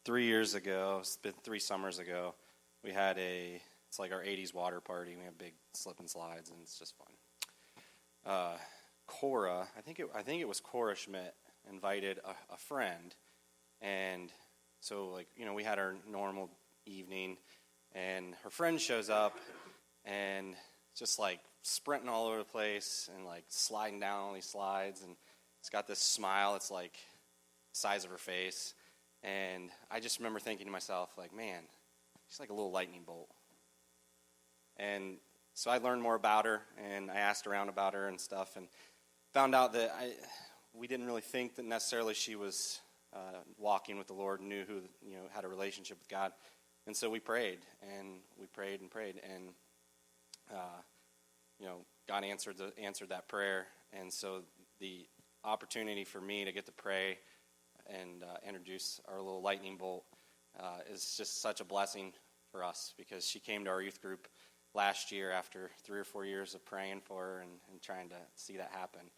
3 years ago, it's been 3 summers ago, we had it's like our 80s water party. We have big slip and slides, and it's just fun. Cora, I think it was Cora Schmidt, invited a friend, and so we had our normal evening, and her friend shows up, and just sprinting all over the place, and sliding down all these slides, and it's got this smile. It's the size of her face. And I just remember thinking to myself, man, she's like a little lightning bolt. And so I learned more about her, and I asked around about her and stuff, and found out that we didn't really think that necessarily she was walking with the Lord, knew who, had a relationship with God. And so we prayed, and God answered that prayer. And so the opportunity for me to get to pray and introduce our little lightning bolt is just such a blessing for us, because she came to our youth group last year after 3 or 4 years of praying for her and trying to see that happen.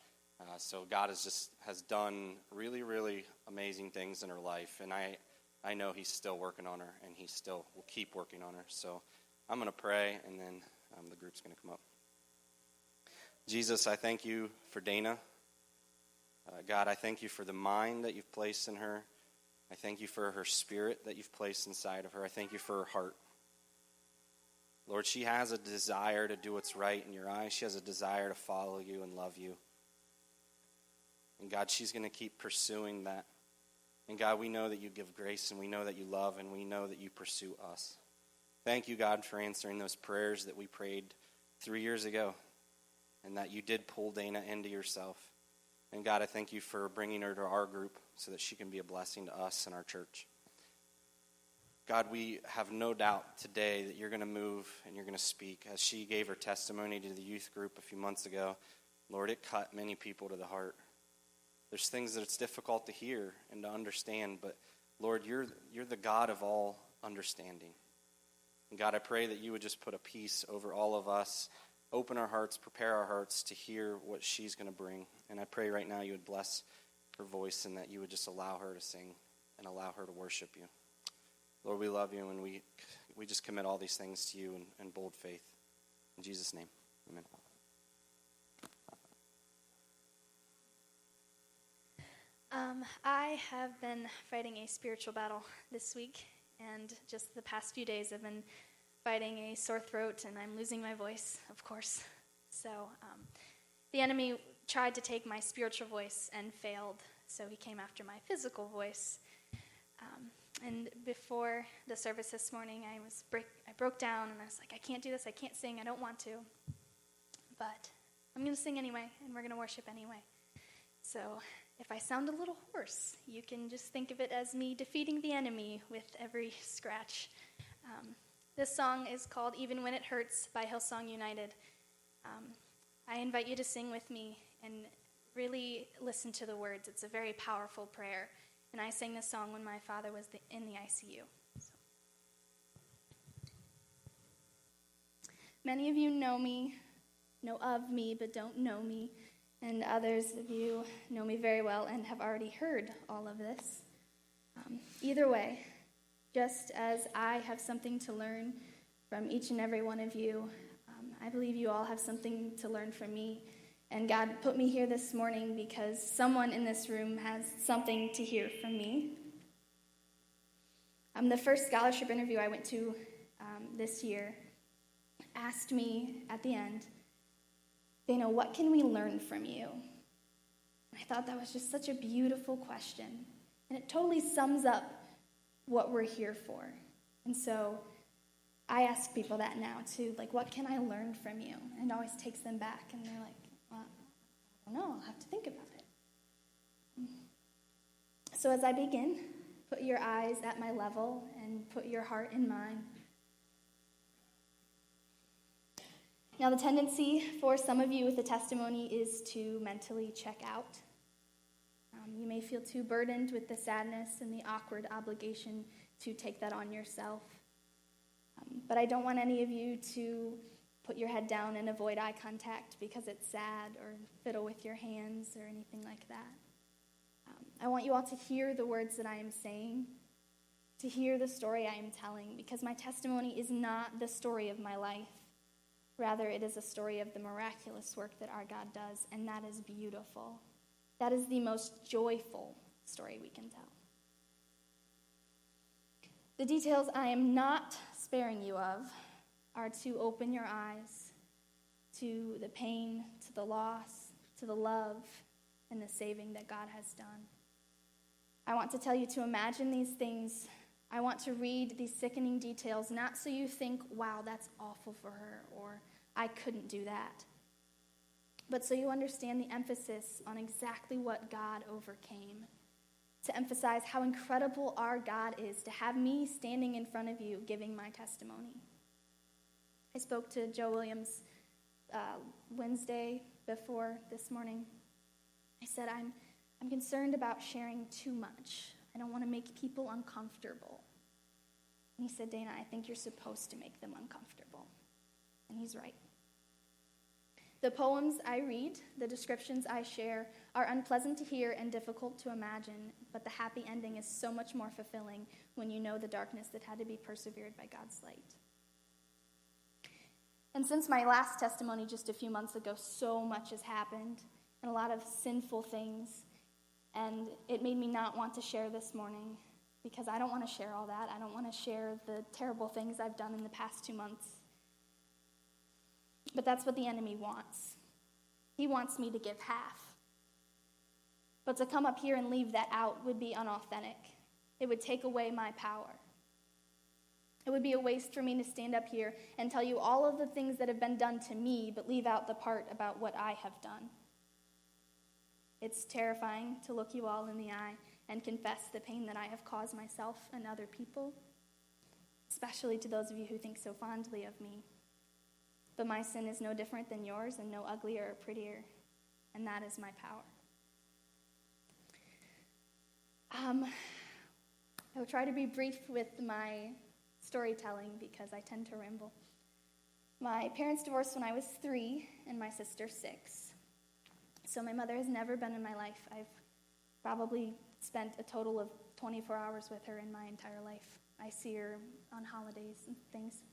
So God has done really, really amazing things in her life, and I know He's still working on her, and He still will keep working on her. So I'm going to pray, and then the group's going to come up. Jesus, I thank you for Dana. God, I thank you for the mind that you've placed in her. I thank you for her spirit that you've placed inside of her. I thank you for her heart. Lord, she has a desire to do what's right in your eyes. She has a desire to follow you and love you. And God, she's going to keep pursuing that. And God, we know that you give grace, and we know that you love, and we know that you pursue us. Thank you, God, for answering those prayers that we prayed 3 years ago, and that you did pull Dana into yourself. And God, I thank you for bringing her to our group so that she can be a blessing to us and our church. God, we have no doubt today that you're going to move and you're going to speak. As she gave her testimony to the youth group a few months ago, Lord, it cut many people to the heart. There's things that it's difficult to hear and to understand, but Lord, you're the God of all understanding. And God, I pray that you would just put a peace over all of us. Open our hearts, prepare our hearts to hear what she's going to bring. And I pray right now you would bless her voice, and that you would just allow her to sing and allow her to worship you. Lord, we love you, and we just commit all these things to you in bold faith. In Jesus' name, amen. I have been fighting a spiritual battle this week, and just the past few days I've been fighting a sore throat, and I'm losing my voice, of course. So the enemy tried to take my spiritual voice and failed, so he came after my physical voice. And before the service this morning, I broke down, and I was like, I can't do this, I can't sing, I don't want to. But I'm going to sing anyway, and we're going to worship anyway. So if I sound a little hoarse, you can just think of it as me defeating the enemy with every scratch. This song is called Even When It Hurts by Hillsong United. I invite you to sing with me and really listen to the words. It's a very powerful prayer. And I sang this song when my father was in the ICU. So. Many of you know of me, but don't know me. And others of you know me very well and have already heard all of this. Either way, just as I have something to learn from each and every one of you, I believe you all have something to learn from me. And God put me here this morning because someone in this room has something to hear from me. The first scholarship interview I went to this year asked me at the end, Dana, what can we learn from you? I thought that was just such a beautiful question. And it totally sums up what we're here for. And so I ask people that now too, what can I learn from you? And it always takes them back, and they're like, well, I don't know, I'll have to think about it. So as I begin, put your eyes at my level and put your heart in mine. Now, the tendency for some of you with a testimony is to mentally check out. You may feel too burdened with the sadness and the awkward obligation to take that on yourself. But I don't want any of you to put your head down and avoid eye contact because it's sad, or fiddle with your hands or anything like that. I want you all to hear the words that I am saying, to hear the story I am telling, because my testimony is not the story of my life. Rather, it is a story of the miraculous work that our God does, and that is beautiful. That is the most joyful story we can tell. The details I am not sparing you of are to open your eyes to the pain, to the loss, to the love, and the saving that God has done. I want to tell you to imagine these things. I want to read these sickening details, not so you think, wow, that's awful for her, or I couldn't do that, but so you understand the emphasis on exactly what God overcame, to emphasize how incredible our God is, to have me standing in front of you giving my testimony. I spoke to Joe Williams Wednesday before this morning. I said, I'm concerned about sharing too much. I don't want to make people uncomfortable. And he said, Dana, I think you're supposed to make them uncomfortable. And he's right. The poems I read, the descriptions I share, are unpleasant to hear and difficult to imagine, but the happy ending is so much more fulfilling when you know the darkness that had to be persevered by God's light. And since my last testimony just a few months ago, so much has happened, and a lot of sinful things, and it made me not want to share this morning, because I don't want to share all that. I don't want to share the terrible things I've done in the past 2 months. But that's what the enemy wants. He wants me to give half. But to come up here and leave that out would be unauthentic. It would take away my power. It would be a waste for me to stand up here and tell you all of the things that have been done to me, but leave out the part about what I have done. It's terrifying to look you all in the eye and confess the pain that I have caused myself and other people, especially to those of you who think so fondly of me. But my sin is no different than yours and no uglier or prettier, and that is my power. I will try to be brief with my storytelling because I tend to ramble. My parents divorced when I was 3 and my sister 6. So my mother has never been in my life. I've probably spent a total of 24 hours with her in my entire life. I see her on holidays and things.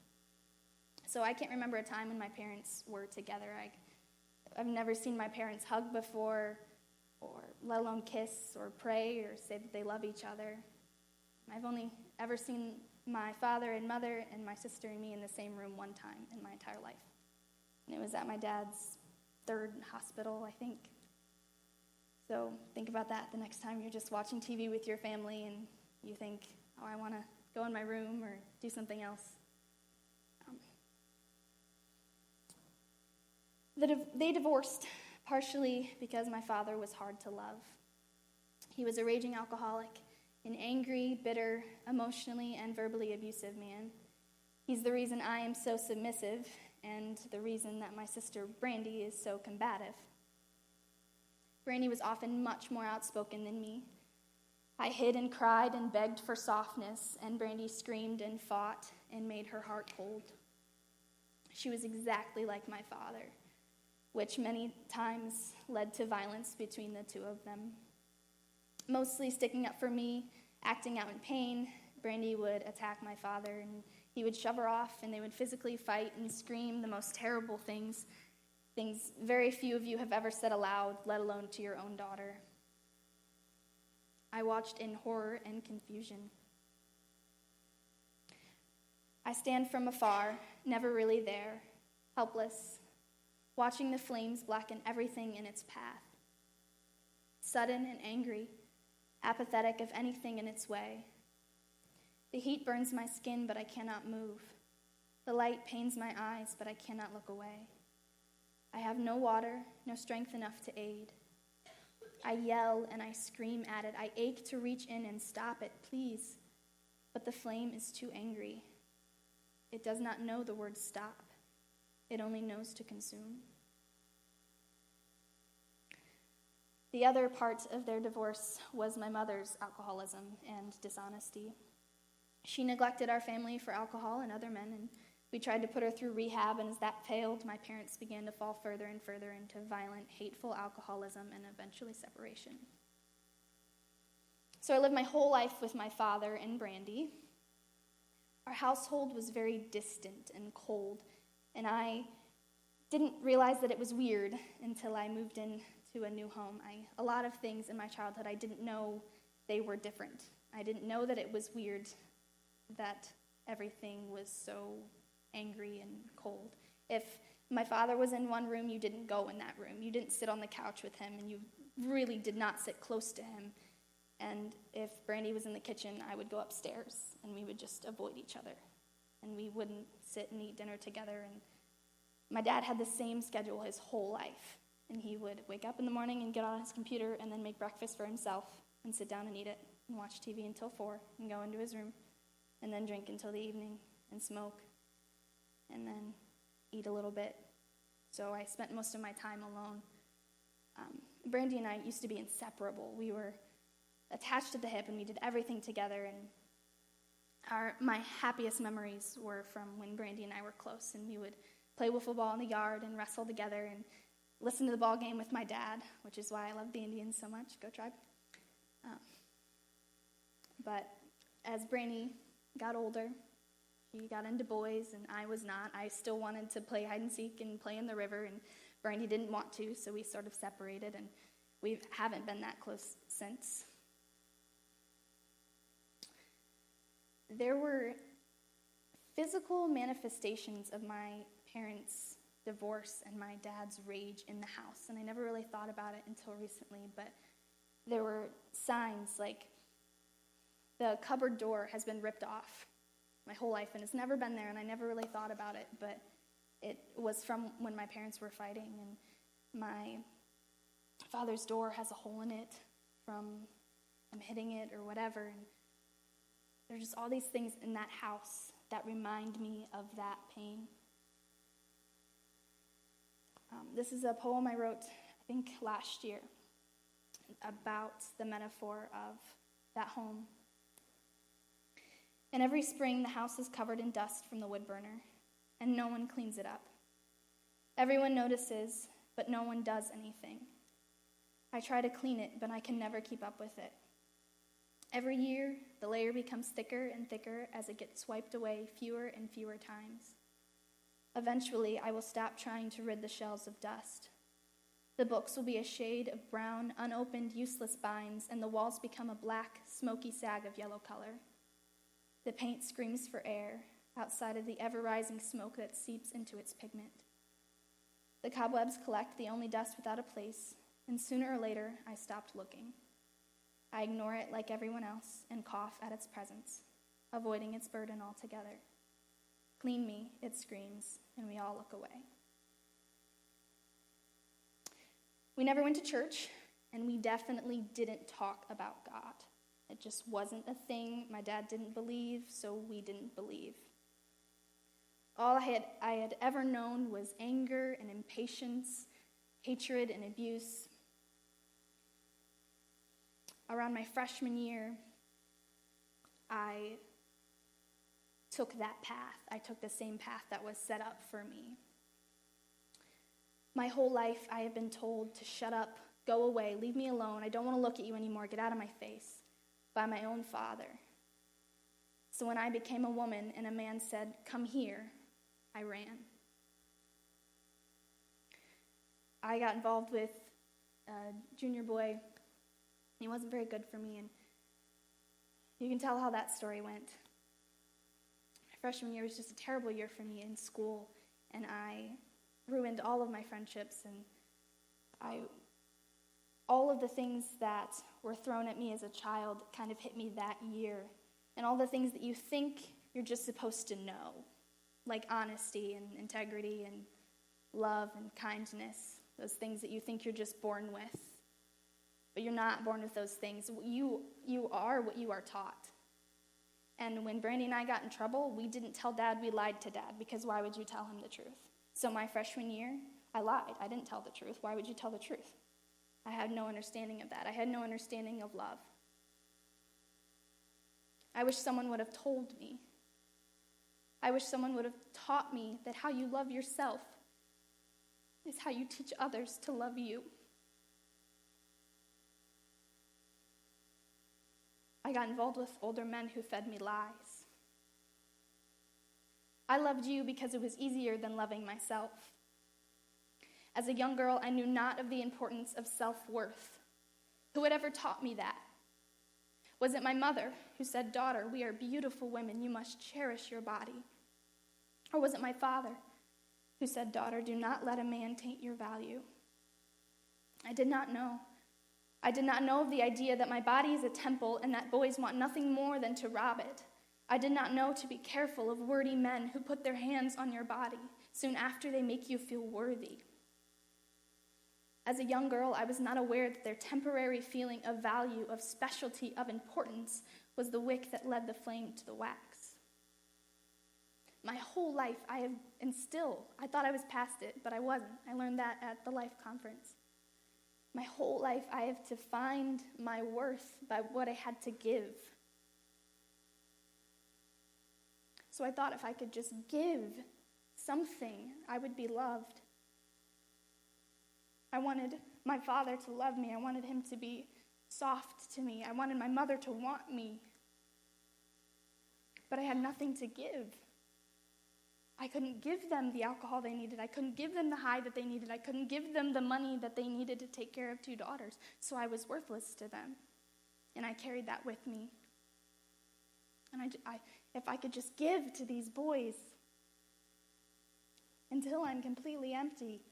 So I can't remember a time when my parents were together. I've never seen my parents hug before, or let alone kiss or pray or say that they love each other. I've only ever seen my father and mother and my sister and me in the same room one time in my entire life. And it was at my dad's 3rd hospital, I think. So think about that the next time you're just watching TV with your family and you think, oh, I want to go in my room or do something else. They divorced partially because my father was hard to love. He was a raging alcoholic, an angry, bitter, emotionally and verbally abusive man. He's the reason I am so submissive and the reason that my sister Brandy is so combative. Brandy was often much more outspoken than me. I hid and cried and begged for softness, and Brandy screamed and fought and made her heart cold. She was exactly like my father, which many times led to violence between the two of them. Mostly sticking up for me, acting out in pain, Brandy would attack my father, and he would shove her off, and they would physically fight and scream the most terrible things very few of you have ever said aloud, let alone to your own daughter. I watched in horror and confusion. I stand from afar, never really there, helpless, watching the flames blacken everything in its path. Sudden and angry, apathetic of anything in its way. The heat burns my skin, but I cannot move. The light pains my eyes, but I cannot look away. I have no water, no strength enough to aid. I yell and I scream at it. I ache to reach in and stop it, please. But the flame is too angry. It does not know the word stop. It only knows to consume. The other part of their divorce was my mother's alcoholism and dishonesty. She neglected our family for alcohol and other men, and we tried to put her through rehab, and as that failed, my parents began to fall further and further into violent, hateful alcoholism and eventually separation. So I lived my whole life with my father and Brandy. Our household was very distant and cold, and I didn't realize that it was weird until I moved into a new home. A lot of things in my childhood, I didn't know they were different. I didn't know that it was weird that everything was so angry and cold. If my father was in one room, you didn't go in that room. You didn't sit on the couch with him, and you really did not sit close to him. And if Brandy was in the kitchen, I would go upstairs, and we would just avoid each other. And we wouldn't sit and eat dinner together. And my dad had the same schedule his whole life. And he would wake up in the morning and get on his computer and then make breakfast for himself and sit down and eat it and watch TV until 4 and go into his room and then drink until the evening and smoke and then eat a little bit. So I spent most of my time alone. Brandy and I used to be inseparable. We were attached at the hip, and we did everything together. And my happiest memories were from when Brandy and I were close, and we would play wiffle ball in the yard and wrestle together and listen to the ball game with my dad, which is why I love the Indians so much. Go Tribe. But as Brandy got older, she got into boys, and I was not. I still wanted to play hide and seek and play in the river, and Brandy didn't want to, so we sort of separated, and we haven't been that close since. There were physical manifestations of my parents' divorce and my dad's rage in the house, and I never really thought about it until recently, but there were signs like the cupboard door has been ripped off my whole life, and it's never been there, and I never really thought about it, but it was from when my parents were fighting, and my father's door has a hole in it from him hitting it or whatever, and there's just all these things in that house that remind me of that pain. This is a poem I wrote, I think, last year about the metaphor of that home. And every spring, the house is covered in dust from the wood burner, and no one cleans it up. Everyone notices, but no one does anything. I try to clean it, but I can never keep up with it. Every year, the layer becomes thicker and thicker as it gets wiped away fewer and fewer times. Eventually, I will stop trying to rid the shelves of dust. The books will be a shade of brown, unopened, useless binds, and the walls become a black, smoky sag of yellow color. The paint screams for air outside of the ever-rising smoke that seeps into its pigment. The cobwebs collect the only dust without a place, and sooner or later, I stopped looking. I ignore it like everyone else and cough at its presence, avoiding its burden altogether. Clean me, it screams, and we all look away. We never went to church, and we definitely didn't talk about God. It just wasn't a thing. My dad didn't believe, so we didn't believe. All I had ever known was anger and impatience, hatred and abuse. Around my freshman year, I took that path. I took the same path that was set up for me. My whole life, I have been told to shut up, go away, leave me alone. I don't want to look at you anymore. Get out of my face. By my own father. So when I became a woman and a man said, "Come here," I ran. I got involved with a junior boy. He wasn't very good for me, and you can tell how that story went. My freshman year was just a terrible year for me in school, and I ruined all of my friendships, and all of the things that were thrown at me as a child kind of hit me that year. And all the things that you think you're just supposed to know, like honesty and integrity and love and kindness, those things that you think you're just born with. But you're not born with those things. You are what you are taught. And when Brandy and I got in trouble, we didn't tell Dad we lied to Dad, because why would you tell him the truth? So my freshman year, I lied. I didn't tell the truth. Why would you tell the truth? I had no understanding of that. I had no understanding of love. I wish someone would have told me. I wish someone would have taught me that how you love yourself is how you teach others to love you. I got involved with older men who fed me lies. I loved you because it was easier than loving myself. As a young girl, I knew not of the importance of self-worth. Who had ever taught me that? Was it my mother who said, "Daughter, we are beautiful women, you must cherish your body"? Or was it my father who said, "Daughter, do not let a man taint your value"? I did not know. I did not know of the idea that my body is a temple and that boys want nothing more than to rob it. I did not know to be careful of wordy men who put their hands on your body soon after they make you feel worthy. As a young girl, I was not aware that their temporary feeling of value, of specialty, of importance was the wick that led the flame to the wax. My whole life, I thought I was past it, but I wasn't. I learned that at the Life Conference. My whole life, I have defined my worth by what I had to give. So I thought if I could just give something, I would be loved. I wanted my father to love me. I wanted him to be soft to me. I wanted my mother to want me. But I had nothing to give. I couldn't give them the alcohol they needed. I couldn't give them the high that they needed. I couldn't give them the money that they needed to take care of 2 daughters. So I was worthless to them. And I carried that with me. And if I could just give to these boys until I'm completely empty,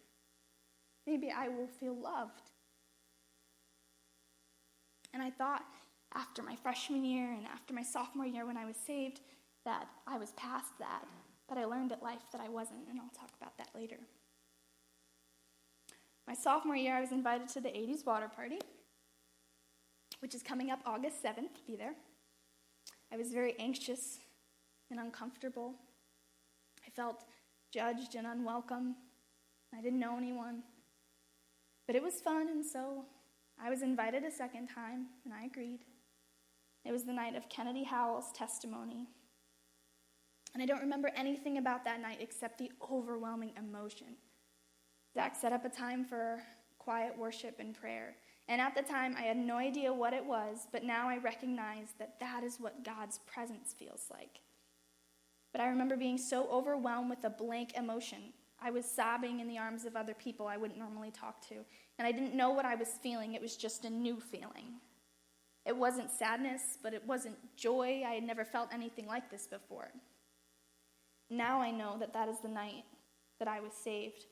maybe I will feel loved. And I thought after my freshman year and after my sophomore year when I was saved that I was past that. But I learned at Life that I wasn't, and I'll talk about that later. My sophomore year, I was invited to the 80s water party, which is coming up August 7th. Be there. I was very anxious and uncomfortable. I felt judged and unwelcome. I didn't know anyone. But it was fun, and so I was invited a second time, and I agreed. It was the night of Kennedy Howell's testimony. And I don't remember anything about that night except the overwhelming emotion. Zach set up a time for quiet worship and prayer. And at the time, I had no idea what it was, but now I recognize that that is what God's presence feels like. But I remember being so overwhelmed with a blank emotion. I was sobbing in the arms of other people I wouldn't normally talk to. And I didn't know what I was feeling. It was just a new feeling. It wasn't sadness, but it wasn't joy. I had never felt anything like this before. Now I know that that is the night that I was saved.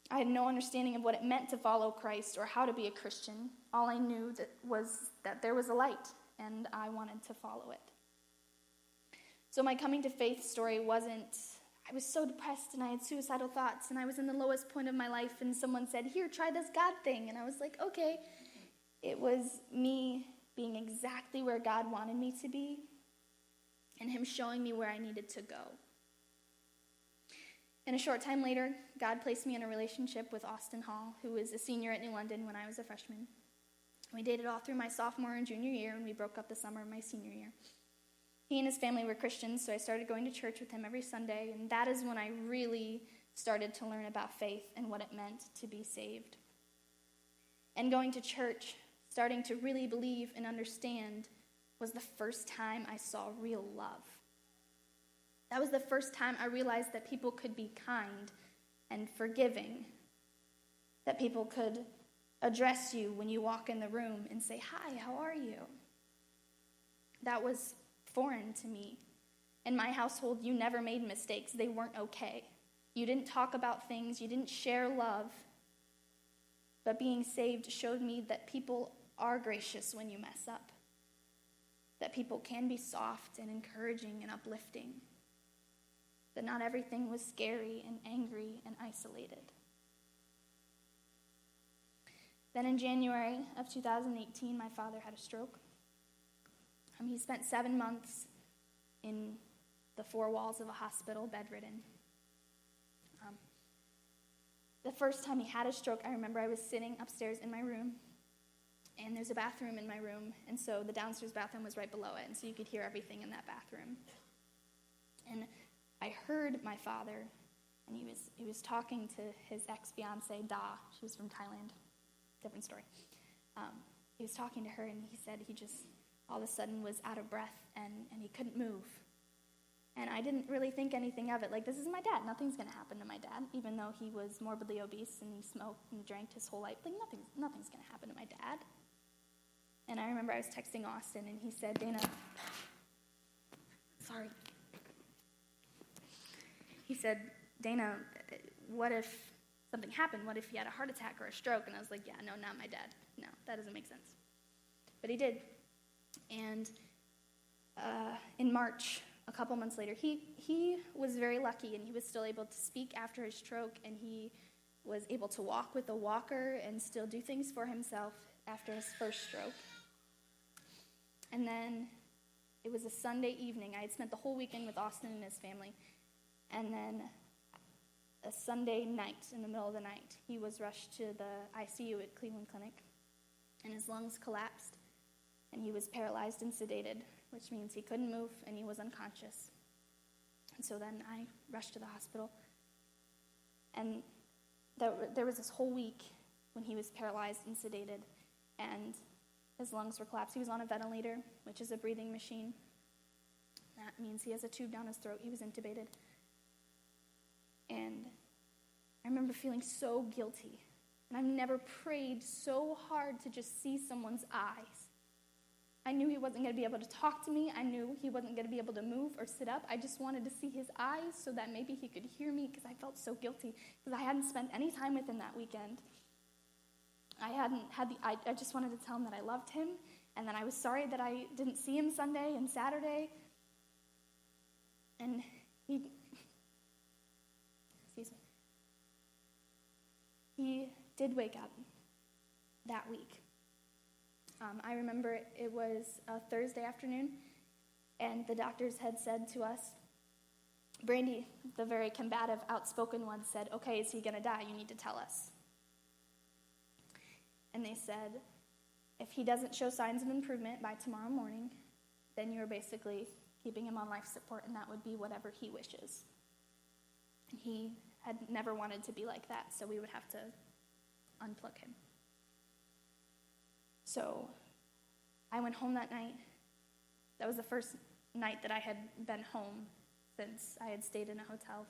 I had no understanding of what it meant to follow Christ or how to be a Christian. All I knew was that there was a light, and I wanted to follow it. So my coming to faith story I was so depressed, and I had suicidal thoughts, and I was in the lowest point of my life, and someone said, "Here, try this God thing." And I was like, okay. It was me being exactly where God wanted me to be, and him showing me where I needed to go. And a short time later, God placed me in a relationship with Austin Hall, who was a senior at New London when I was a freshman. We dated all through my sophomore and junior year, and we broke up the summer of my senior year. He and his family were Christians, so I started going to church with him every Sunday, and that is when I really started to learn about faith and what it meant to be saved. And going to church, starting to really believe and understand, was the first time I saw real love. That was the first time I realized that people could be kind and forgiving, that people could address you when you walk in the room and say, "Hi, how are you?" That was foreign to me. In my household, you never made mistakes. They weren't okay. You didn't talk about things. You didn't share love. But being saved showed me that people are gracious when you mess up, that people can be soft and encouraging and uplifting, that not everything was scary and angry and isolated. Then in January of 2018, my father had a stroke. He spent 7 months in the 4 walls of a hospital, bedridden. The first time he had a stroke, I remember I was sitting upstairs in my room, and there's a bathroom in my room, and so the downstairs bathroom was right below it, and so you could hear everything in that bathroom. And I heard my father, and he was talking to his ex-fiancée, Da. She was from Thailand. Different story. he was talking to her, and he said he just all of a sudden was out of breath, and he couldn't move. And I didn't really think anything of it. Like, this is my dad. Nothing's going to happen to my dad, even though he was morbidly obese and he smoked and drank his whole life. Like, nothing's going to happen to my dad. And I remember I was texting Austin, and he said, Dana, sorry. He said, Dana, what if something happened? What if he had a heart attack or a stroke? And I was like, yeah, no, not my dad. No, that doesn't make sense. But he did. And in March, a couple months later, he was very lucky, and he was still able to speak after his stroke, and he was able to walk with a walker and still do things for himself after his first stroke. And then it was a Sunday evening. I had spent the whole weekend with Austin and his family. And then a Sunday night, in the middle of the night, he was rushed to the ICU at Cleveland Clinic, and his lungs collapsed, and he was paralyzed and sedated, which means he couldn't move and he was unconscious. And so then I rushed to the hospital. And there was this whole week when he was paralyzed and sedated, and his lungs were collapsed. He was on a ventilator, which is a breathing machine. That means he has a tube down his throat. He was intubated. And I remember feeling so guilty. And I've never prayed so hard to just see someone's eyes. I knew he wasn't going to be able to talk to me. I knew he wasn't going to be able to move or sit up. I just wanted to see his eyes so that maybe he could hear me, because I felt so guilty because I hadn't spent any time with him that weekend. I just wanted to tell him that I loved him, and that I was sorry that I didn't see him Sunday and Saturday. And he did wake up that week. I remember it was a Thursday afternoon, and the doctors had said to us, Brandy, the very combative, outspoken one, said, okay, is he going to die? You need to tell us. And they said, if he doesn't show signs of improvement by tomorrow morning, then you're basically keeping him on life support, and that would be whatever he wishes. He had never wanted to be like that, so we would have to unplug him. So I went home that night. That was the first night that I had been home since I had stayed in a hotel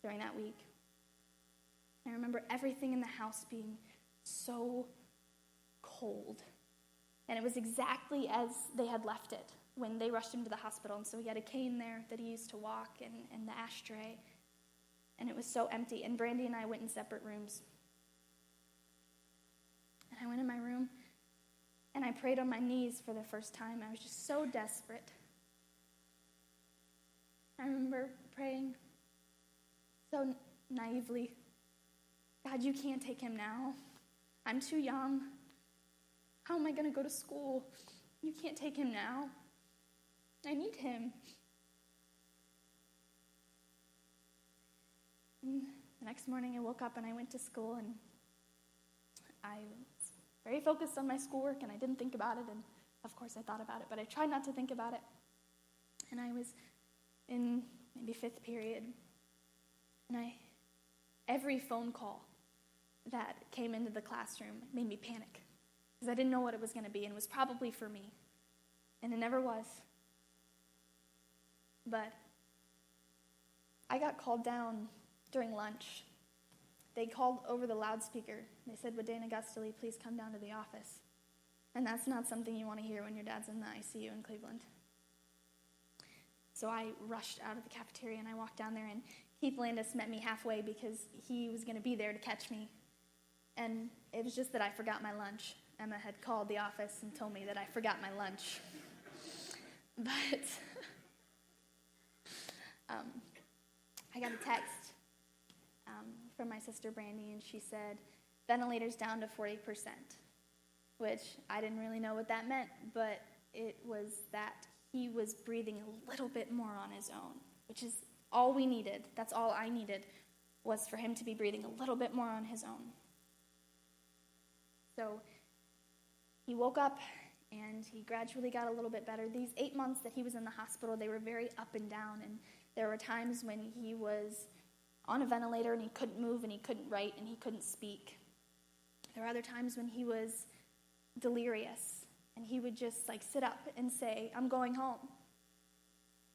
during that week. I remember everything in the house being so cold. And it was exactly as they had left it when they rushed him to the hospital. And so he had a cane there that he used to walk, and the ashtray. And it was so empty. And Brandy and I went in separate rooms. And I went in my room, and I prayed on my knees for the first time. I was just so desperate. I remember praying so naively, God, you can't take him now. I'm too young. How am I going to go to school? You can't take him now. I need him. And the next morning I woke up and I went to school, and I was very focused on my schoolwork, and I didn't think about it, and of course I thought about it, but I tried not to think about it. And I was in maybe 5th period, and every phone call that came into the classroom made me panic, because I didn't know what it was going to be, and it was probably for me, and it never was. But I got called down during lunch. They called over the loudspeaker. They said, would Dana GUSTELEY please come down to the office? And that's not something you want to hear when your dad's in the ICU in Cleveland. So I rushed out of the cafeteria, and I walked down there, and Keith Landis met me halfway because he was going to be there to catch me. And it was just that I forgot my lunch. Emma had called the office and told me that I forgot my lunch. But I got a text from my sister Brandy, and she said, ventilators down to 40%, which I didn't really know what that meant, but it was that he was breathing a little bit more on his own, which is all we needed. That's all I needed, was for him to be breathing a little bit more on his own. So he woke up, and he gradually got a little bit better. These 8 months that he was in the hospital, they were very up and down, and there were times when he was on a ventilator and he couldn't move and he couldn't write and he couldn't speak. There were other times when he was delirious, and he would just sit up and say, "I'm going home."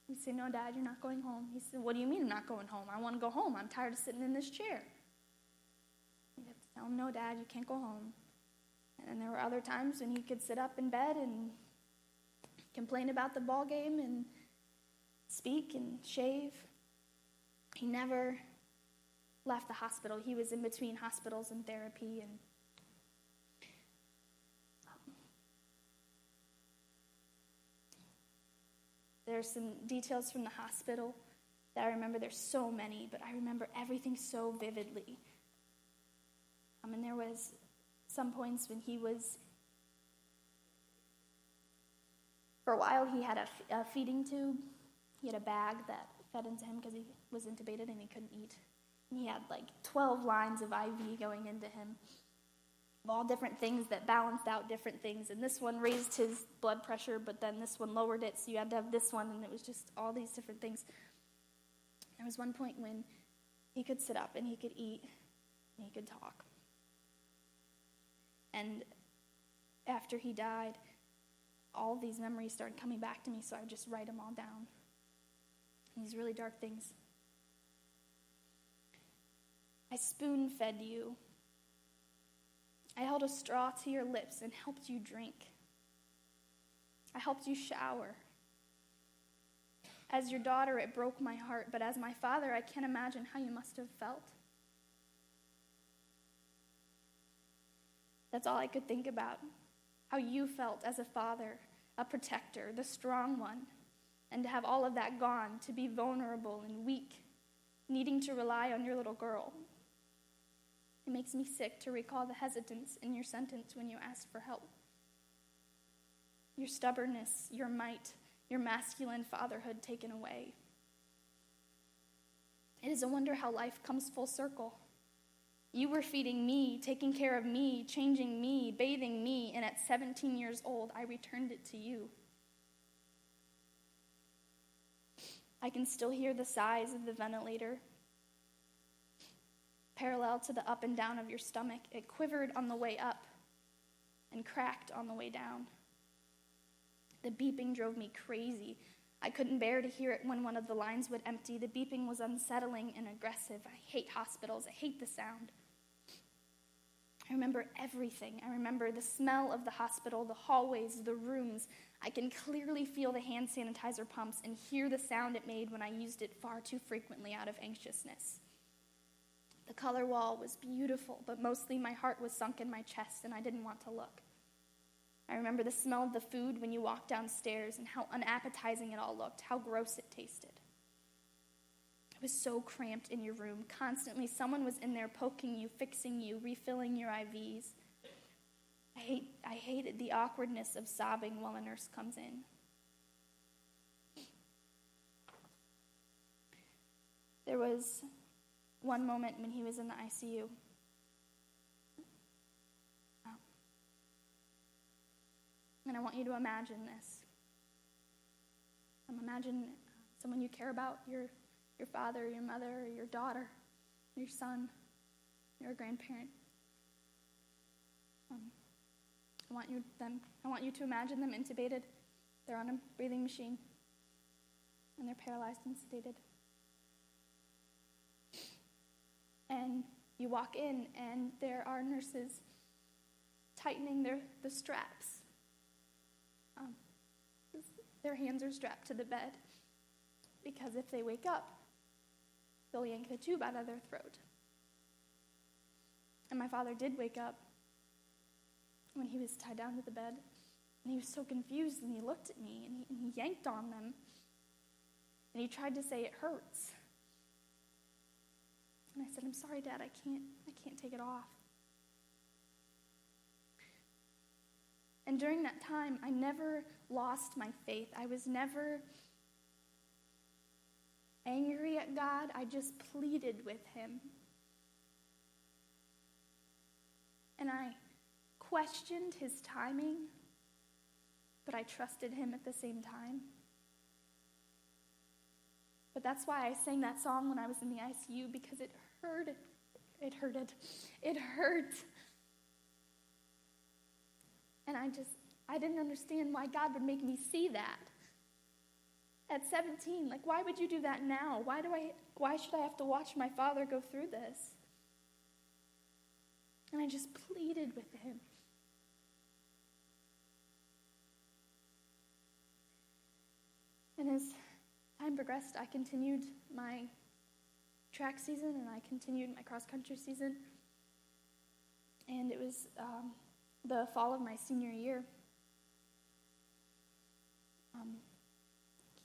He'd say, "No, Dad, you're not going home." He said, "What do you mean I'm not going home? I want to go home. I'm tired of sitting in this chair." He'd have to tell him, "No, Dad, you can't go home." And then there were other times when he could sit up in bed and complain about the ball game and speak and shave. He never left the hospital. He was in between hospitals and therapy. And there's some details from the hospital that I remember. There's so many, but I remember everything so vividly. And there was some points when he was, for a while, he had a feeding tube. He had a bag that fed into him because he was intubated and he couldn't eat. And he had 12 lines of IV going into him of all different things that balanced out different things. And this one raised his blood pressure, but then this one lowered it, so you had to have this one, and it was just all these different things. There was one point when he could sit up and he could eat and he could talk. And after he died, all these memories started coming back to me, so I would just write them all down. These really dark things. I spoon-fed you. I held a straw to your lips and helped you drink. I helped you shower. As your daughter, it broke my heart, but as my father, I can't imagine how you must have felt. That's all I could think about, how you felt as a father, a protector, the strong one, and to have all of that gone, to be vulnerable and weak, needing to rely on your little girl. It makes me sick to recall the hesitance in your sentence when you asked for help. Your stubbornness, your might, your masculine fatherhood taken away. It is a wonder how life comes full circle. You were feeding me, taking care of me, changing me, bathing me, and at 17 years old, I returned it to you. I can still hear the sighs of the ventilator. Parallel to the up and down of your stomach, it quivered on the way up and cracked on the way down. The beeping drove me crazy. I couldn't bear to hear it when one of the lines would empty. The beeping was unsettling and aggressive. I hate hospitals. I hate the sound. I remember everything. I remember the smell of the hospital, the hallways, the rooms. I can clearly feel the hand sanitizer pumps and hear the sound it made when I used it far too frequently out of anxiousness. The color wall was beautiful, but mostly my heart was sunk in my chest and I didn't want to look. I remember the smell of the food when you walked downstairs and how unappetizing it all looked, how gross it tasted. It was so cramped in your room. Constantly, someone was in there poking you, fixing you, refilling your IVs. I hated the awkwardness of sobbing while a nurse comes in. There was one moment when he was in the ICU. And I want you to imagine this. Imagine someone you care about, your father, your mother, your daughter, your son, your grandparent. I want you to imagine them intubated. They're on a breathing machine, and they're paralyzed and sedated. And you walk in, and there are nurses tightening the straps. Their hands are strapped to the bed because if they wake up, they'll yank the tube out of their throat. And my father did wake up when he was tied down to the bed, and he was so confused, and he looked at me, and he yanked on them, and he tried to say, "It hurts." And I said, "I'm sorry, Dad, I can't take it off." And during that time, I never lost my faith. I was never angry at God. I just pleaded with him. And I questioned his timing, but I trusted him at the same time. But that's why I sang that song when I was in the ICU, because it hurt. It hurt. And I didn't understand why God would make me see that. At 17, like, why would you do that now? Why should I have to watch my father go through this? And I just pleaded with him. And as time progressed, I continued my track season and I continued my cross-country season. And it was the fall of my senior year.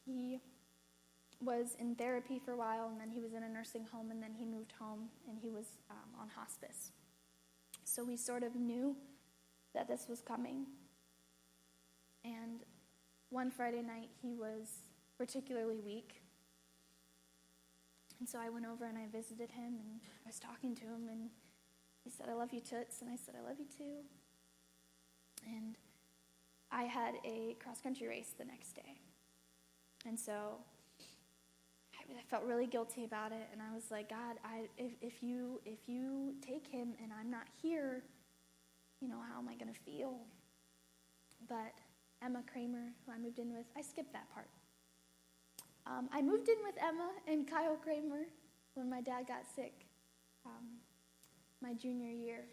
He was in therapy for a while, and then he was in a nursing home, and then he moved home, and he was on hospice. So we sort of knew that this was coming. And one Friday night, he was particularly weak. And so I went over and I visited him, and I was talking to him, and he said, "I love you, Toots," and I said, "I love you too." And I had a cross-country race the next day. And so I felt really guilty about it, and I was like, God, if you take him and I'm not here, how am I going to feel? But Emma Kramer, who I moved in with, I skipped that part. I moved in with Emma and Kyle Kramer when my dad got sick my junior year.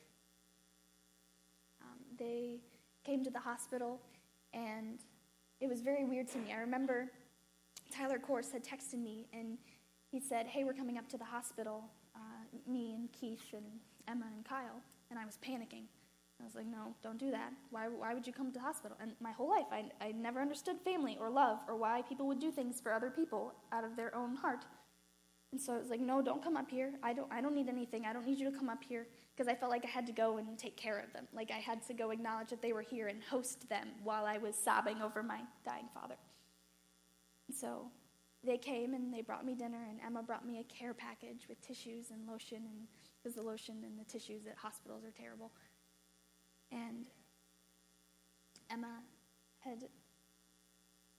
They came to the hospital, and it was very weird to me. I remember Tyler Corse had texted me, and he said, "Hey, we're coming up to the hospital, me and Keith and Emma and Kyle," and I was panicking. I was like, "No, don't do that. Why would you come to the hospital?" And my whole life, I never understood family or love or why people would do things for other people out of their own heart. And so I was like, "No, don't come up here. I don't need anything. I don't need you to come up here," because I felt like I had to go and take care of them. Like I had to go acknowledge that they were here and host them while I was sobbing over my dying father. And so they came and they brought me dinner, and Emma brought me a care package with tissues and lotion, and because the lotion and the tissues at hospitals are terrible. And Emma had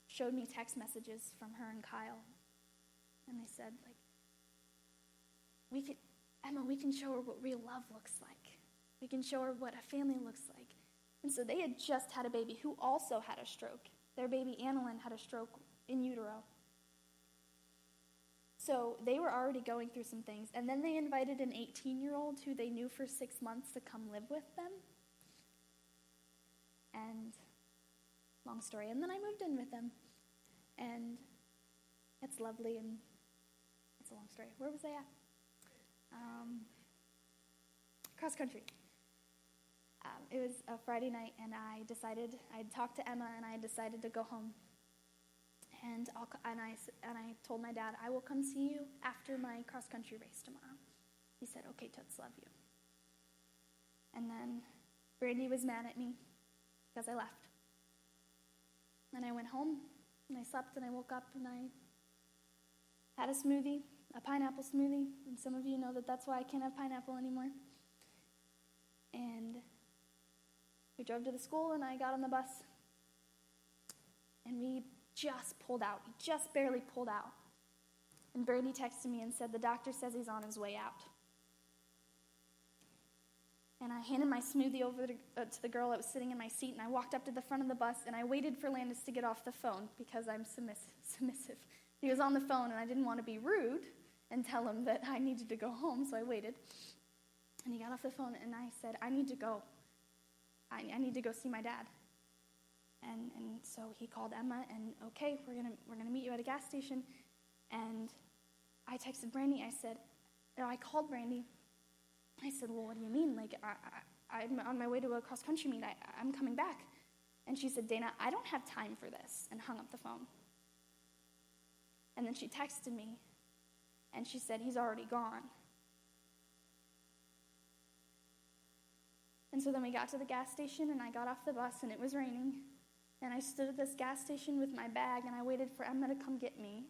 showed me text messages from her and Kyle, and they said, like, we can show her what real love looks like. We can show her what a family looks like. And so they had just had a baby who also had a stroke. Their baby, Annalyn, had a stroke in utero. So they were already going through some things. And then they invited an 18-year-old who they knew for 6 months to come live with them. And long story. And then I moved in with them. And it's lovely, and it's a long story. Where was I at? Cross country. It was a Friday night, and I talked to Emma, and I decided to go home. And I told my dad, "I will come see you after my cross country race tomorrow." He said, "Okay, Toots, love you." And then Brandy was mad at me because I left. And I went home, and I slept, and I woke up, and I had a smoothie, a pineapple smoothie, and some of you know that that's why I can't have pineapple anymore. And we drove to the school, and I got on the bus, and we just pulled out. We just barely pulled out. And Brandy texted me and said, "The doctor says he's on his way out." And I handed my smoothie over to the girl that was sitting in my seat, and I walked up to the front of the bus, and I waited for Landis to get off the phone because I'm submissive. He was on the phone, and I didn't want to be rude and tell him that I needed to go home, so I waited. And he got off the phone, and I said, "I need to go. I need to go see my dad." And so he called Emma, and okay, we're gonna meet you at a gas station. And I texted Brandy. I called Brandy. I said, "Well, what do you mean? Like, I'm on my way to a cross-country meet. I'm coming back." And she said, "Dana, I don't have time for this," and hung up the phone. And then she texted me, and she said, "He's already gone." And so then we got to the gas station, and I got off the bus, and it was raining. And I stood at this gas station with my bag, and I waited for Emma to come get me.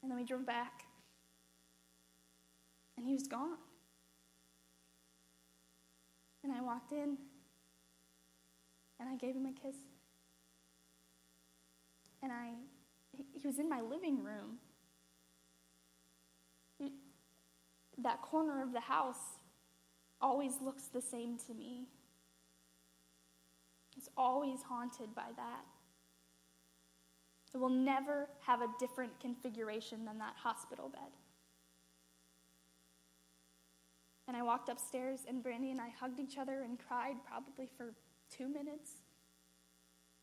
And then we drove back, and he was gone. And I walked in, and I gave him a kiss. And he was in my living room. That corner of the house always looks the same to me. is always haunted by that. It will never have a different configuration than that hospital bed. And I walked upstairs, and Brandy and I hugged each other and cried probably for 2 minutes.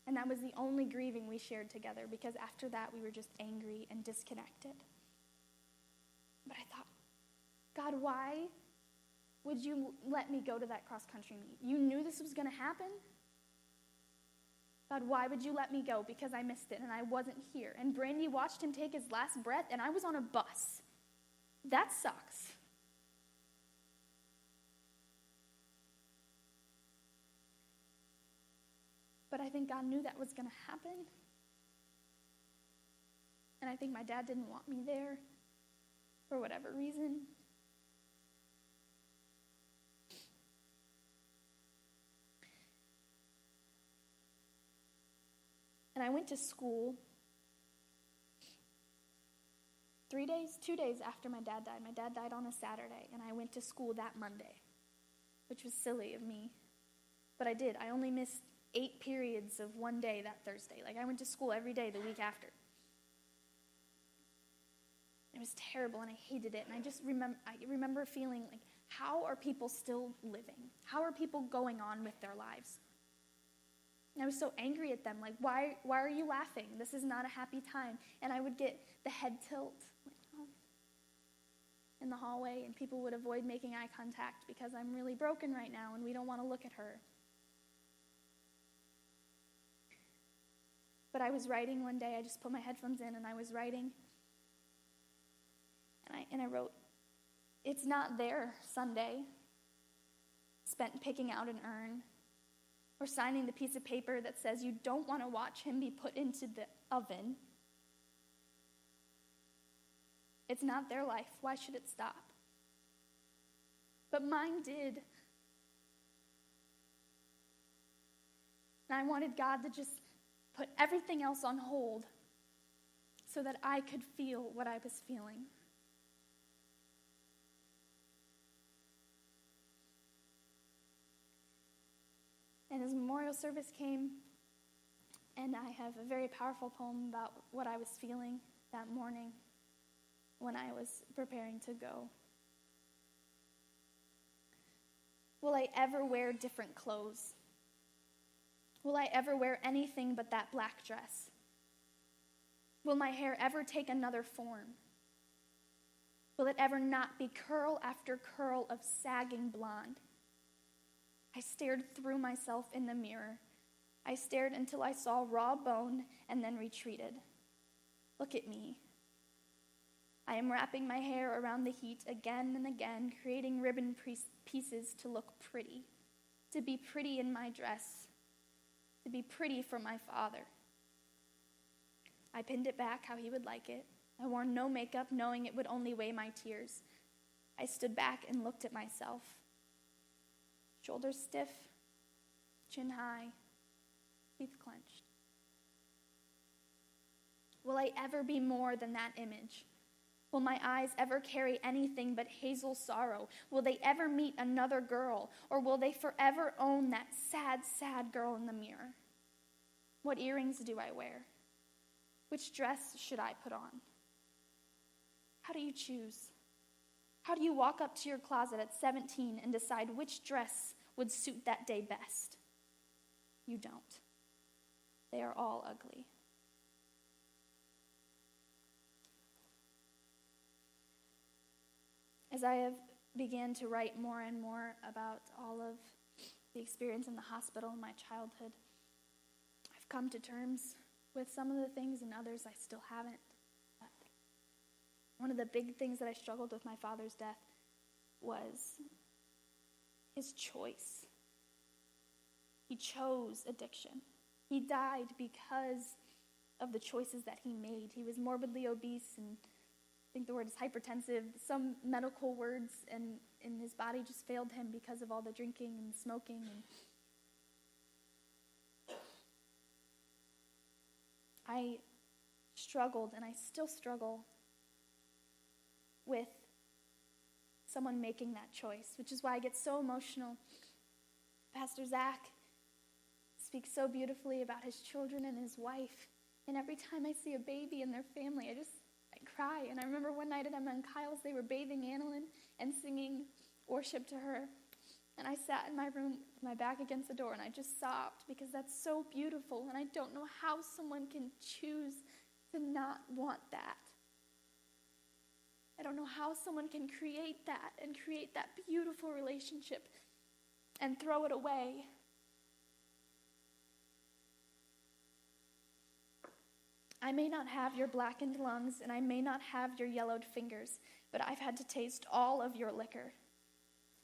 And that was the only grieving we shared together, because after that we were just angry and disconnected. But I thought, God, why would you let me go to that cross-country meet? You knew this was going to happen? God, why would you let me go? Because I missed it and I wasn't here. And Brandy watched him take his last breath, and I was on a bus. That sucks. But I think God knew that was going to happen. And I think my dad didn't want me there for whatever reason. And I went to school 2 days after my dad died. My dad died on a Saturday, and I went to school that Monday, which was silly of me. But I did. I only missed 8 periods of one day that Thursday. Like, I went to school every day the week after. It was terrible, and I hated it. And I remember feeling like, how are people still living? How are people going on with their lives? And I was so angry at them. Like, why are you laughing? This is not a happy time. And I would get the head tilt in the hallway, and people would avoid making eye contact because I'm really broken right now, and we don't want to look at her. But I was writing one day. I just put my headphones in, and I was writing. And I wrote, "It's not their Sunday spent picking out an urn or signing the piece of paper that says you don't want to watch him be put into the oven. It's not their life. Why should it stop? But mine did." And I wanted God to just put everything else on hold so that I could feel what I was feeling. And his memorial service came, and I have a very powerful poem about what I was feeling that morning when I was preparing to go. Will I ever wear different clothes? Will I ever wear anything but that black dress? Will my hair ever take another form? Will it ever not be curl after curl of sagging blonde? I stared through myself in the mirror. I stared until I saw raw bone and then retreated. Look at me. I am wrapping my hair around the heat again and again, creating ribbon pieces to look pretty, to be pretty in my dress, to be pretty for my father. I pinned it back how he would like it. I wore no makeup, knowing it would only weigh my tears. I stood back and looked at myself. Shoulders stiff, chin high, teeth clenched. Will I ever be more than that image? Will my eyes ever carry anything but hazel sorrow? Will they ever meet another girl? Or will they forever own that sad, sad girl in the mirror? What earrings do I wear? Which dress should I put on? How do you choose? How do you walk up to your closet at 17 and decide which dress would suit that day best? You don't. They are all ugly. As I have began to write more and more about all of the experience in the hospital in my childhood, I've come to terms with some of the things, and others I still haven't. But one of the big things that I struggled with my father's death was his choice. He chose addiction. He died because of the choices that he made. He was morbidly obese, and I think the word is hypertensive. Some medical words in his body just failed him because of all the drinking and smoking. And I struggled, and I still struggle with someone making that choice, which is why I get so emotional. Pastor Zach speaks so beautifully about his children and his wife. And every time I see a baby and their family, I cry. And I remember one night at Emma and Kyle's, they were bathing Annalyn and singing worship to her. And I sat in my room with my back against the door, and I just sobbed because that's so beautiful. And I don't know how someone can choose to not want that. I don't know how someone can create that and create that beautiful relationship and throw it away. I may not have your blackened lungs, and I may not have your yellowed fingers, but I've had to taste all of your liquor,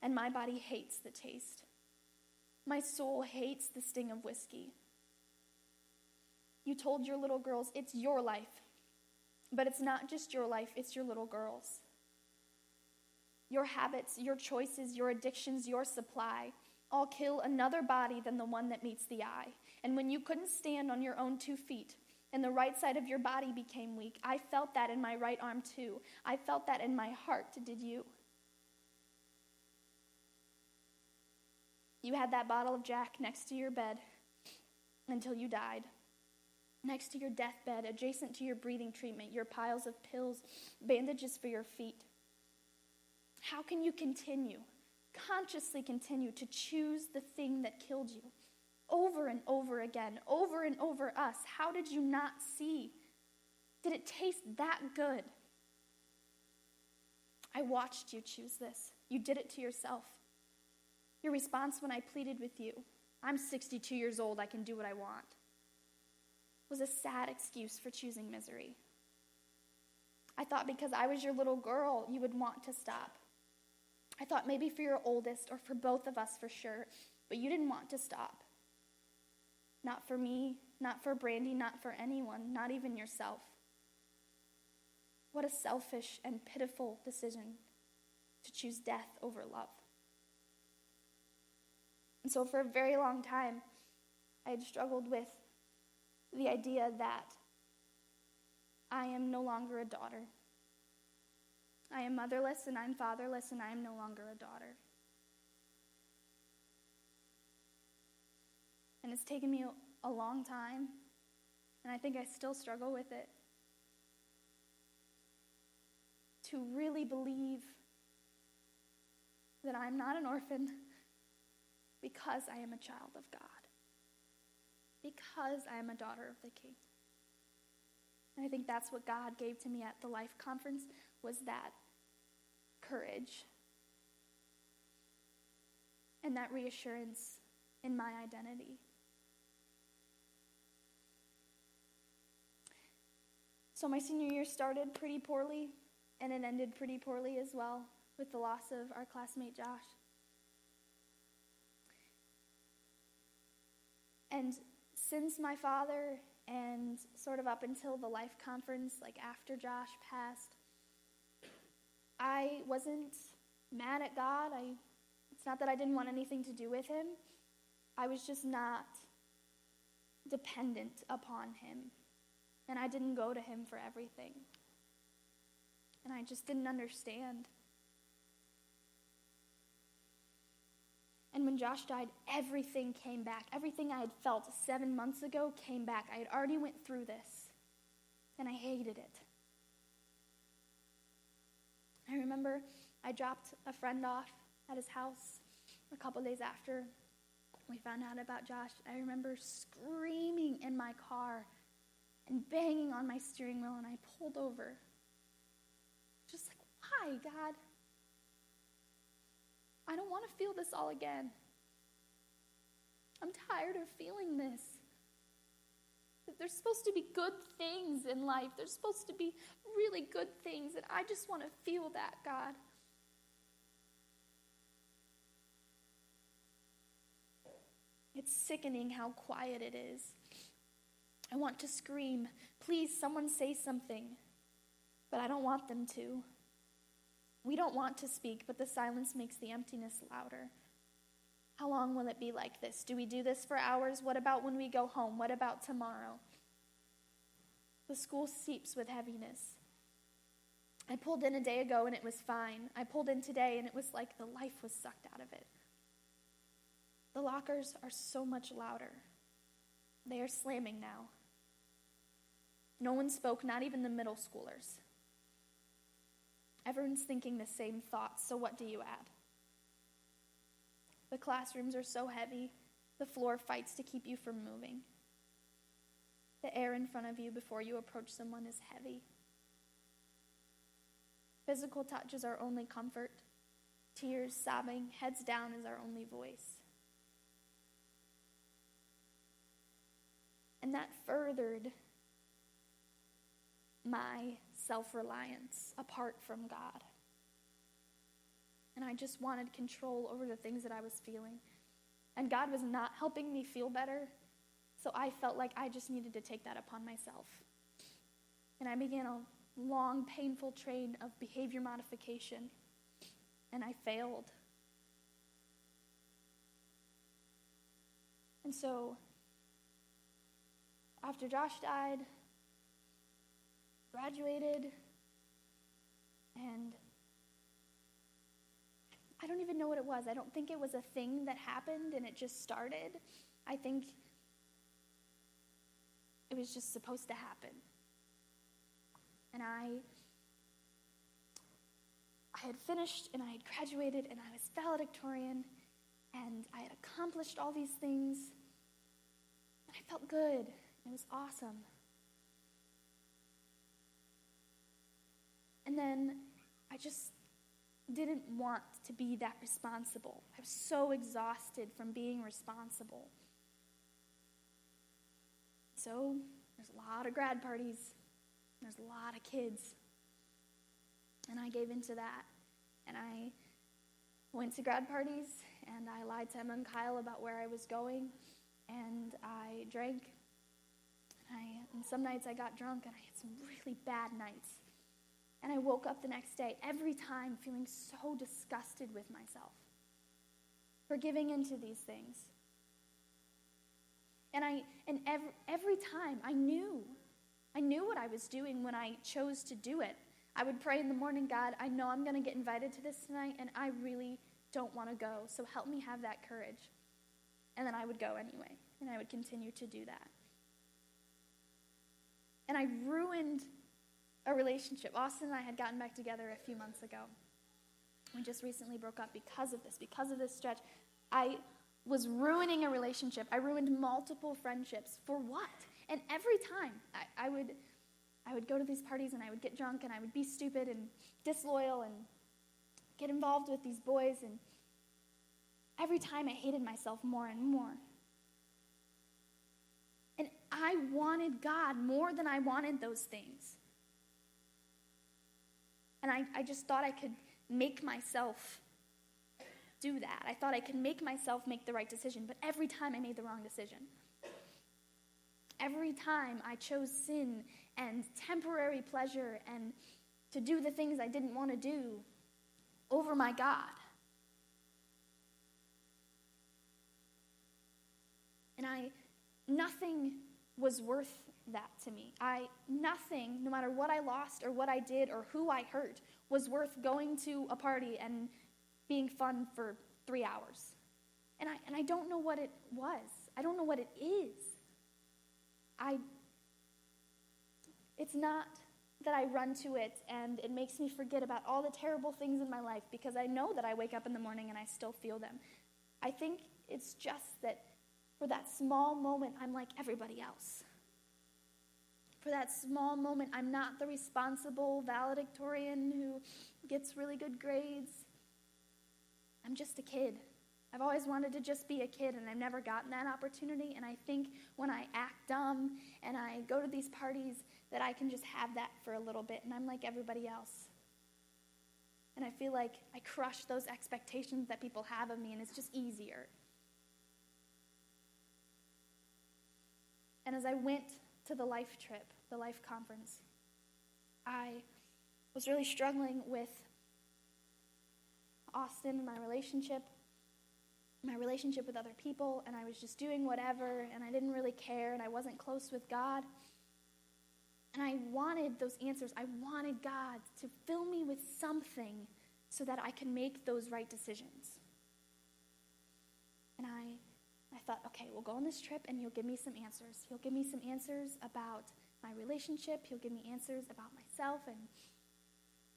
and my body hates the taste. My soul hates the sting of whiskey. You told your little girls it's your life, but it's not just your life, it's your little girls. Your habits, your choices, your addictions, your supply all kill another body than the one that meets the eye. And when you couldn't stand on your own 2 feet, and the right side of your body became weak, I felt that in my right arm too. I felt that in my heart, did you? You had that bottle of Jack next to your bed until you died. Next to your deathbed, adjacent to your breathing treatment, your piles of pills, bandages for your feet. How can you consciously continue to choose the thing that killed you? Over and over again, over and over us. How did you not see? Did it taste that good? I watched you choose this. You did it to yourself. Your response when I pleaded with you, I'm 62 years old, I can do what I want, was a sad excuse for choosing misery. I thought because I was your little girl, you would want to stop. I thought maybe for your oldest or for both of us for sure, but you didn't want to stop. Not for me, not for Brandy, not for anyone, not even yourself. What a selfish and pitiful decision to choose death over love. And so for a very long time, I had struggled with the idea that I am no longer a daughter. I am motherless and I'm fatherless and I am no longer a daughter. And it's taken me a long time, and I think I still struggle with it, to really believe that I'm not an orphan because I am a child of God, because I am a daughter of the King. And I think that's what God gave to me at the Life Conference, was that courage and that reassurance in my identity. So my senior year started pretty poorly, and it ended pretty poorly as well, with the loss of our classmate Josh. And since my father, and sort of up until the Life Conference, like after Josh passed, I wasn't mad at God. It's not that I didn't want anything to do with him. I was just not dependent upon him. And I didn't go to him for everything. And I just didn't understand. And when Josh died, everything came back. Everything I had felt 7 months ago came back. I had already went through this, and I hated it. I remember I dropped a friend off at his house a couple days after we found out about Josh. I remember screaming in my car and banging on my steering wheel, and I pulled over. Just like, why, God? I don't want to feel this all again. I'm tired of feeling this. There's supposed to be good things in life. There's supposed to be really good things, and I just want to feel that, God. It's sickening how quiet it is. I want to scream, please, someone say something. But I don't want them to. We don't want to speak, but the silence makes the emptiness louder. How long will it be like this? Do we do this for hours? What about when we go home? What about tomorrow? The school seeps with heaviness. I pulled in a day ago and it was fine. I pulled in today and it was like the life was sucked out of it. The lockers are so much louder. They are slamming now. No one spoke, not even the middle schoolers. Everyone's thinking the same thoughts, so what do you add? The classrooms are so heavy, the floor fights to keep you from moving. The air in front of you before you approach someone is heavy. Physical touch is our only comfort. Tears, sobbing, heads down is our only voice. And that furthered my self-reliance apart from God. And I just wanted control over the things that I was feeling. And God was not helping me feel better, so I felt like I just needed to take that upon myself. And I began a long, painful train of behavior modification, and I failed. And so, after Josh died, graduated, and I don't even know what it was. I don't think it was a thing that happened and it just started. I think it was just supposed to happen. And I had finished and I had graduated and I was valedictorian and I had accomplished all these things. And I felt good. It was awesome. And then I just didn't want to be that responsible. I was so exhausted from being responsible. So there's a lot of grad parties. There's a lot of kids. And I gave into that. And I went to grad parties, and I lied to Emma and Kyle about where I was going. And I drank. And some nights I got drunk, and I had some really bad nights. And I woke up the next day, every time feeling so disgusted with myself for giving into these things. And every time I knew what I was doing when I chose to do it. I would pray in the morning, God, I know I'm going to get invited to this tonight, and I really don't want to go, so help me have that courage. And then I would go anyway, and I would continue to do that. And I ruined a relationship. Austin and I had gotten back together a few months ago. We just recently broke up because of this stretch. I was ruining a relationship. I ruined multiple friendships. For what? And every time I would go to these parties and I would get drunk and I would be stupid and disloyal and get involved with these boys, and every time I hated myself more and more. And I wanted God more than I wanted those things. And I just thought I could make myself do that. I thought I could make myself make the right decision, but every time I made the wrong decision. Every time I chose sin and temporary pleasure and to do the things I didn't want to do over my God. And nothing was worth that to me. Nothing, no matter what I lost or what I did or who I hurt, was worth going to a party and being fun for 3 hours. And I don't know what it was. I don't know what it is. It's not that I run to it and it makes me forget about all the terrible things in my life, because I know that I wake up in the morning and I still feel them. I think it's just that for that small moment, I'm like everybody else. For that small moment, I'm not the responsible valedictorian who gets really good grades. I'm just a kid. I've always wanted to just be a kid, and I've never gotten that opportunity. And I think when I act dumb and I go to these parties, that I can just have that for a little bit, and I'm like everybody else. And I feel like I crush those expectations that people have of me, and it's just easier. And as I went to the life trip, the life conference, I was really struggling with Austin and my relationship with other people, and I was just doing whatever, and I didn't really care, and I wasn't close with God. And I wanted those answers. I wanted God to fill me with something so that I could make those right decisions. And I thought, okay, we'll go on this trip and he'll give me some answers. He'll give me some answers about my relationship. He'll give me answers about myself. And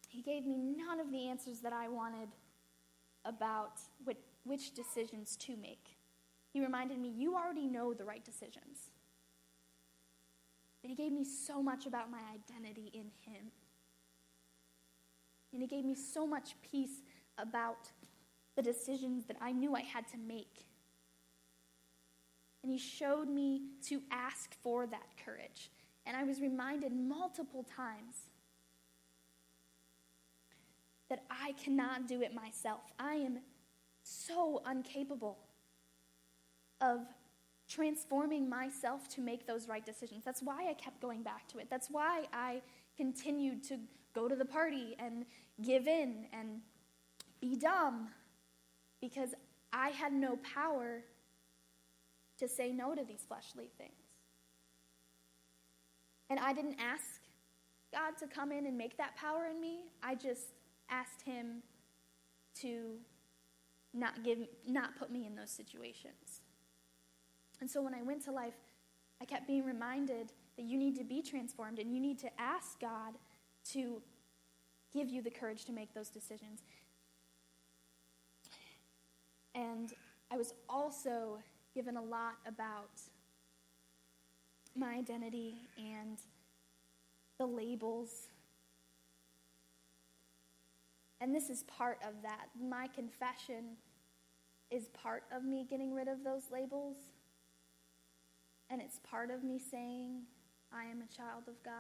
he gave me none of the answers that I wanted about which decisions to make. He reminded me, you already know the right decisions. But he gave me so much about my identity in him. And he gave me so much peace about the decisions that I knew I had to make. And he showed me to ask for that courage. And I was reminded multiple times that I cannot do it myself. I am so incapable of transforming myself to make those right decisions. That's why I kept going back to it. That's why I continued to go to the party and give in and be dumb, because I had no power to say no to these fleshly things. And I didn't ask God to come in and make that power in me. I just asked him to not put me in those situations. And so when I went to life, I kept being reminded that you need to be transformed and you need to ask God to give you the courage to make those decisions. And I was also given a lot about my identity and the labels. And this is part of that. My confession is part of me getting rid of those labels. And it's part of me saying, I am a child of God.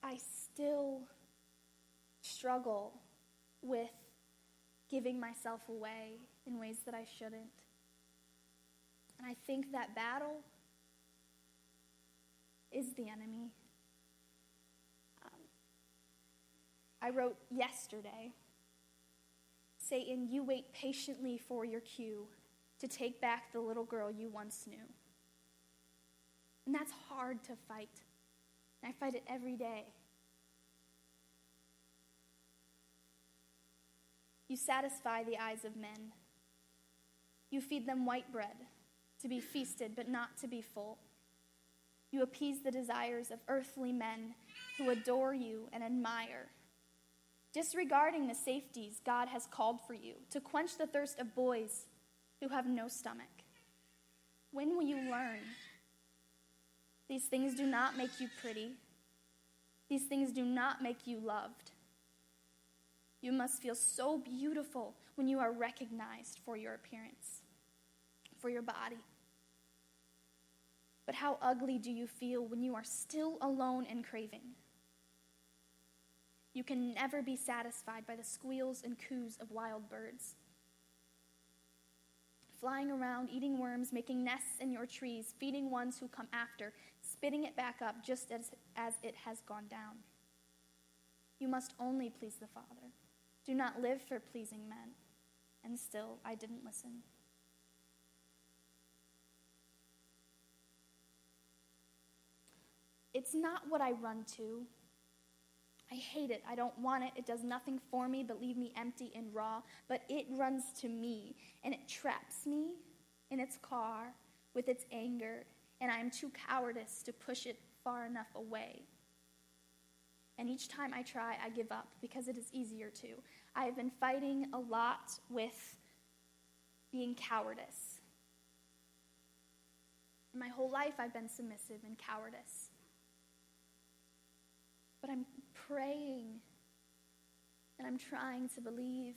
I still struggle with giving myself away in ways that I shouldn't. And I think that battle is the enemy. I wrote yesterday, Satan, you wait patiently for your cue to take back the little girl you once knew. And that's hard to fight. And I fight it every day. You satisfy the eyes of men. You feed them white bread, to be feasted but not to be full. You appease the desires of earthly men who adore you and admire, disregarding the safeties God has called for you, to quench the thirst of boys who have no stomach. When will you learn? These things do not make you pretty. These things do not make you loved. You must feel so beautiful when you are recognized for your appearance, for your body. But how ugly do you feel when you are still alone and craving? You can never be satisfied by the squeals and coos of wild birds, flying around, eating worms, making nests in your trees, feeding ones who come after, spitting it back up just as it has gone down. You must only please the Father. Do not live for pleasing men. And still, I didn't listen. It's not what I run to. I hate it. I don't want it. It does nothing for me but leave me empty and raw. But it runs to me, and it traps me in its car with its anger, and I am too cowardice to push it far enough away. And each time I try, I give up because it is easier to. I have been fighting a lot with being cowardice. My whole life I've been submissive and cowardice. But I'm praying and I'm trying to believe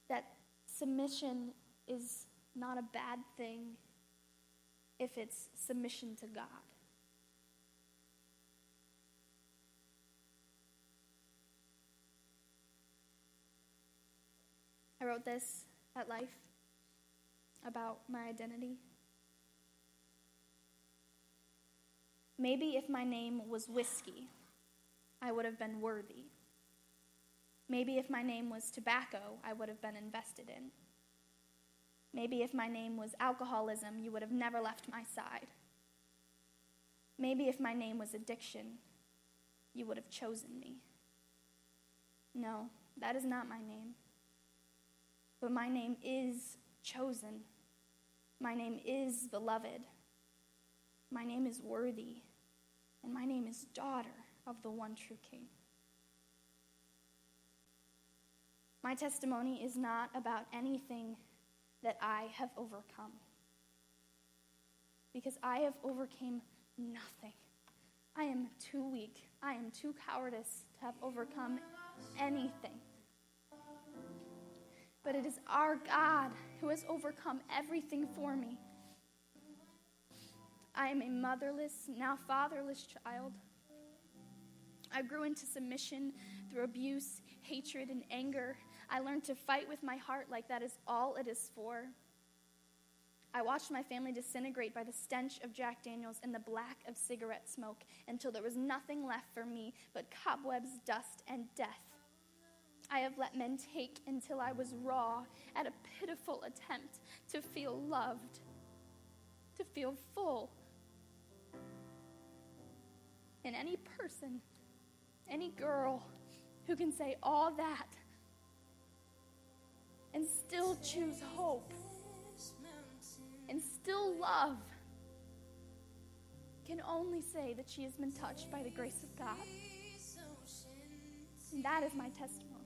that submission is not a bad thing if it's submission to God. I wrote this at Life about my identity. Maybe if my name was whiskey, I would have been worthy. Maybe if my name was tobacco, I would have been invested in. Maybe if my name was alcoholism, you would have never left my side. Maybe if my name was addiction, you would have chosen me. No, that is not my name. But my name is chosen. My name is beloved. My name is worthy. And my name is daughter of the one true King. My testimony is not about anything that I have overcome. Because I have overcame nothing. I am too weak. I am too cowardice to have overcome anything. But it is our God who has overcome everything for me. I am a motherless, now fatherless child. I grew into submission through abuse, hatred, and anger. I learned to fight with my heart like that is all it is for. I watched my family disintegrate by the stench of Jack Daniels and the black of cigarette smoke until there was nothing left for me but cobwebs, dust, and death. I have let men take until I was raw at a pitiful attempt to feel loved, to feel full. And any person, any girl who can say all that and still choose hope and still love can only say that she has been touched by the grace of God. And that is my testimony.